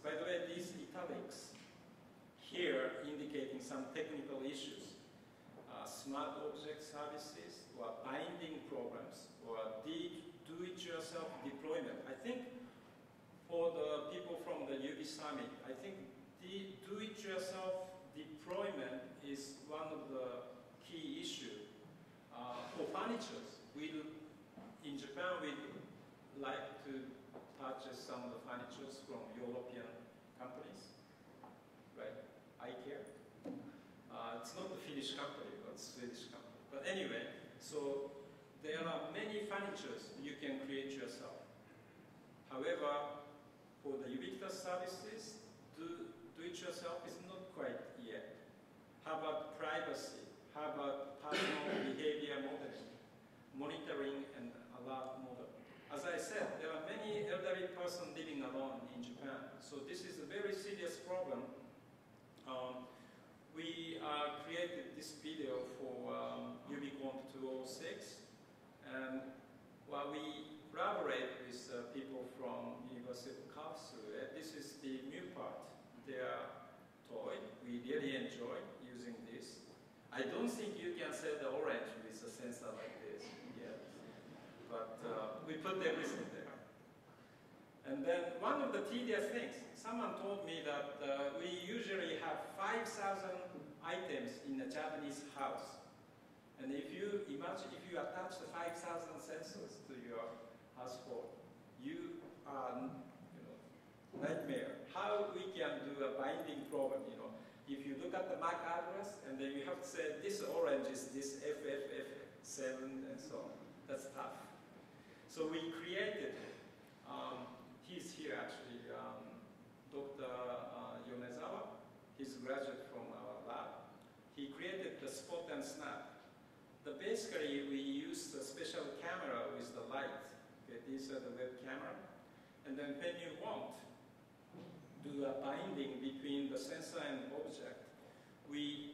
By the way, these italics here indicating some technical issues. Smart object services, or binding programs, or do-it-yourself deployment. I think for the people from the UB Summit, I think the do-it-yourself deployment is one of the key issues. For furniture, in Japan, we like to purchase some of the furniture from European companies, right? IKEA. It's not a Finnish company, but it's a Swedish company. But anyway, so there are many furnitures you can create yourself. However, for the ubiquitous services, do-it-yourself is not quite yet. How about privacy? How about personal behavior modeling, monitoring, and alert model? As I said, there are many elderly persons living alone in Japan. So this is a very serious problem. We created this video for Ubiquitous 206, and while we collaborate with people from University of Karlsruhe, this is the new part, their toy. We really enjoy using this. I don't think you can sell the orange with a sensor like this yet, but we put everything there. And then one of the tedious things, someone told me that we usually have 5,000 items in a Japanese house. And if you imagine, if you attach the 5,000 sensors to your household, you are, nightmare. How we can do a binding program, If you look at the MAC address, and then you have to say, this orange is this FFF7, and so on. That's tough. So we created, he's here actually, Dr. Yonezawa. He's a graduate from our lab. He created the spot and snap. Basically, we use a special camera with the light. Okay, these are the web camera. And then when you want do a binding between the sensor and object, we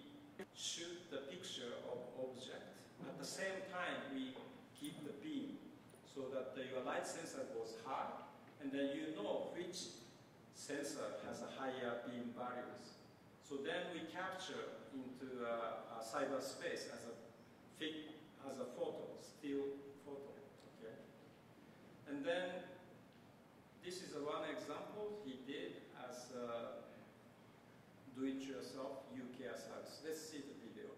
shoot the picture of object. At the same time, we keep the beam so that your light sensor goes hard, and then you know which sensor has a higher beam values. So then we capture into a cyberspace as a photo, still photo. Okay? And then this is one example he did as a do-it-yourself UCare service. Let's see the video.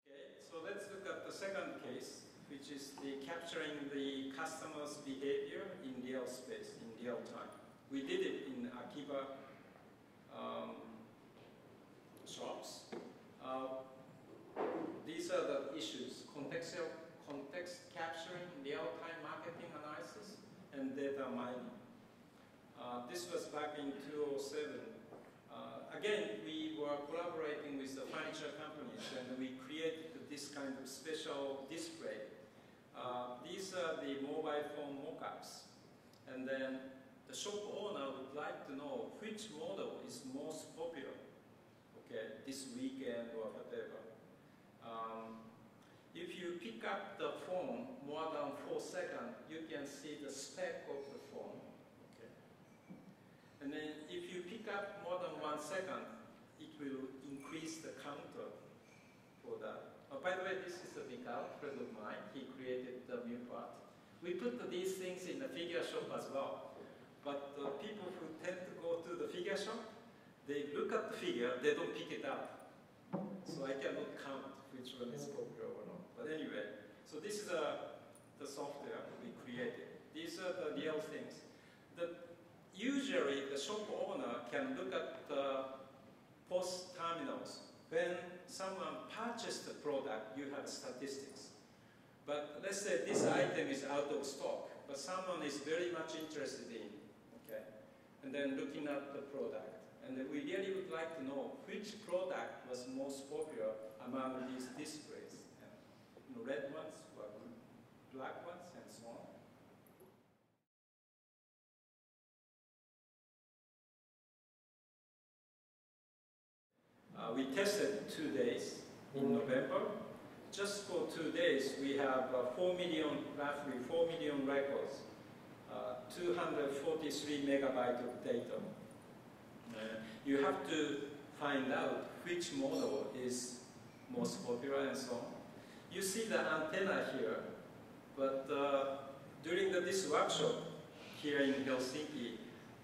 Okay, so let's look at the second case, which is the capturing the customer's behavior in real space, in real time. We did it in Akiba shops. These are the issues: context capturing, real-time marketing analysis, and data mining. This was back in 2007. Again, we were collaborating with the furniture companies, and we created this kind of special display. These are the mobile phone mock-ups. And then the shop owner would like to know which model is most popular, okay, this weekend or whatever. If you pick up the phone more than 4 seconds, you can see the spec of the phone. Okay. And then if you pick up more than 1 second, it will increase the counter for that. By the way, this is a Mikal, friend of mine. He created the new part. We put these things in the figure shop as well. But people who tend to go to the figure shop, they look at the figure, they don't pick it up. So I cannot count which one is popular or not. But anyway, so this is the software we created. These are the real things. Usually the shop owner can look at the POS terminals. When someone purchased the product, you have statistics. But let's say this item is out of stock, but someone is very much interested in, okay? And then looking at the product. And we really would like to know which product was most popular among these displays. Red ones, or black ones, and so on. We tested 2 days in November, just for 2 days, we have 4 million, roughly 4 million records, 243 megabytes of data. You have to find out which model is most popular and so on. You see the antenna here, but during this workshop here in Helsinki,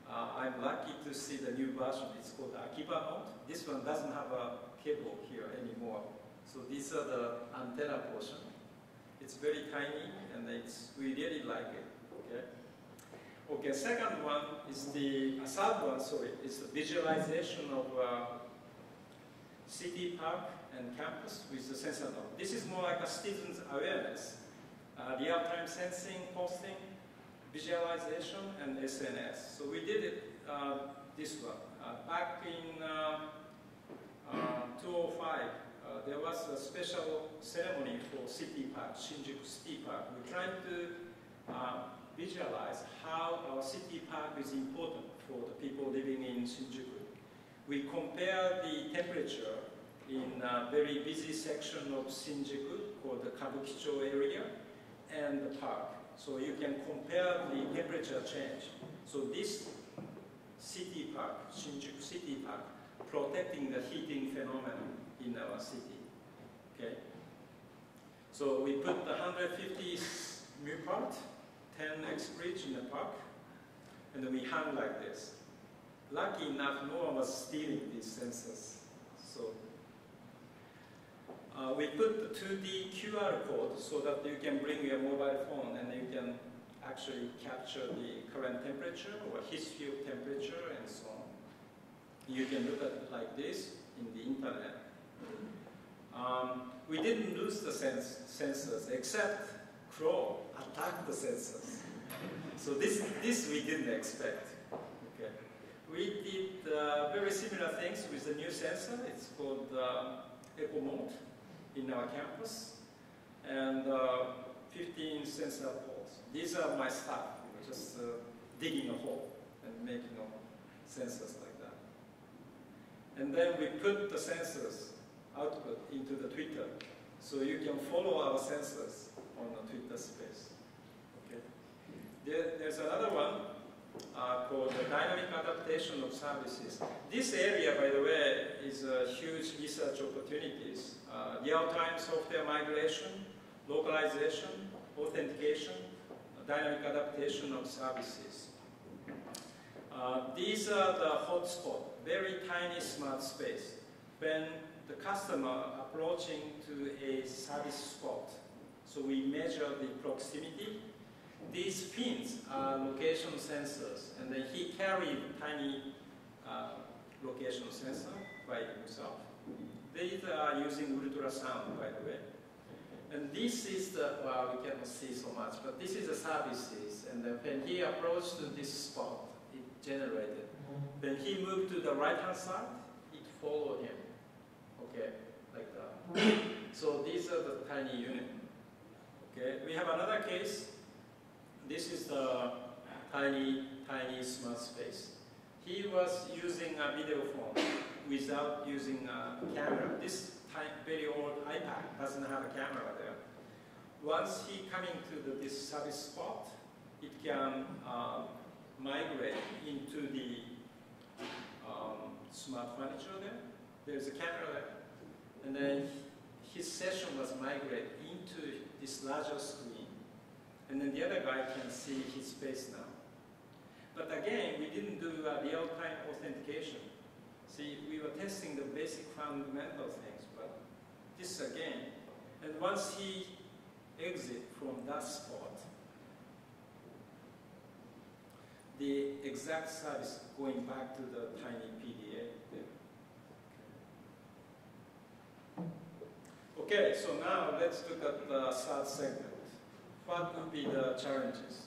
I'm lucky to see the new version. It's called Akiba mode. This one doesn't have a cable here anymore. So these are the antenna portion. It's very tiny, and we really like it. Okay. Okay. Second one is third one. Sorry, is the visualization of city, park, and campus with the sensor node. This is more like a citizens' awareness, real-time sensing, posting, visualization, and SNS. So we did it this one back in 2005. There was a special ceremony for City Park, Shinjuku City Park. We tried to visualize how our city park is important for the people living in Shinjuku. We compare the temperature in a very busy section of Shinjuku called the Kabukicho area and the park. So you can compare the temperature change. So this city park, Shinjuku City Park, protecting the heating phenomenon in our city. Okay. So we put the 150 mu part, 10x bridge in the park, and then we hung like this. Lucky enough, no one was stealing these sensors. So we put the 2D QR code so that you can bring your mobile phone and you can actually capture the current temperature or history of temperature and so on. You can look at it like this in the internet. We didn't lose the sensors, except Chrome attacked the sensors. So this we didn't expect. Okay. We did very similar things with the new sensor. It's called Eco Mode in our campus, and 15 sensor poles. These are my staff, just digging a hole and making sensors like that. And then we put the sensors output into the Twitter, so you can follow our sensors on the Twitter space. Okay. There's another one called the dynamic adaptation of services. This area, by the way, is a huge research opportunities. Real-time software migration, localization, authentication, dynamic adaptation of services. These are the hotspot, very tiny smart space. When the customer approaching to a service spot, so we measure the proximity. These pins are location sensors, and then he carried tiny location sensor by himself. These are using ultrasound, by the way. And this is the, well, we cannot see so much, but this is the services. And then when he approached to this spot, it generated. When he moved to the right-hand side, it followed him. Okay, like that. So these are the tiny unit. Okay, we have another case. This is the tiny smart space. He was using a video phone without using a camera. This very old iPad doesn't have a camera there. Once he coming to this service spot, it can migrate into the smart furniture there. There's a camera there. And then his session was migrated into this larger screen. And then the other guy can see his face now. But again, we didn't do real-time authentication. See, we were testing the basic fundamental things, but this again. And once he exit from that spot, the exact service going back to the tiny PDA there. Okay, so now let's look at the third segment. What would be the challenges?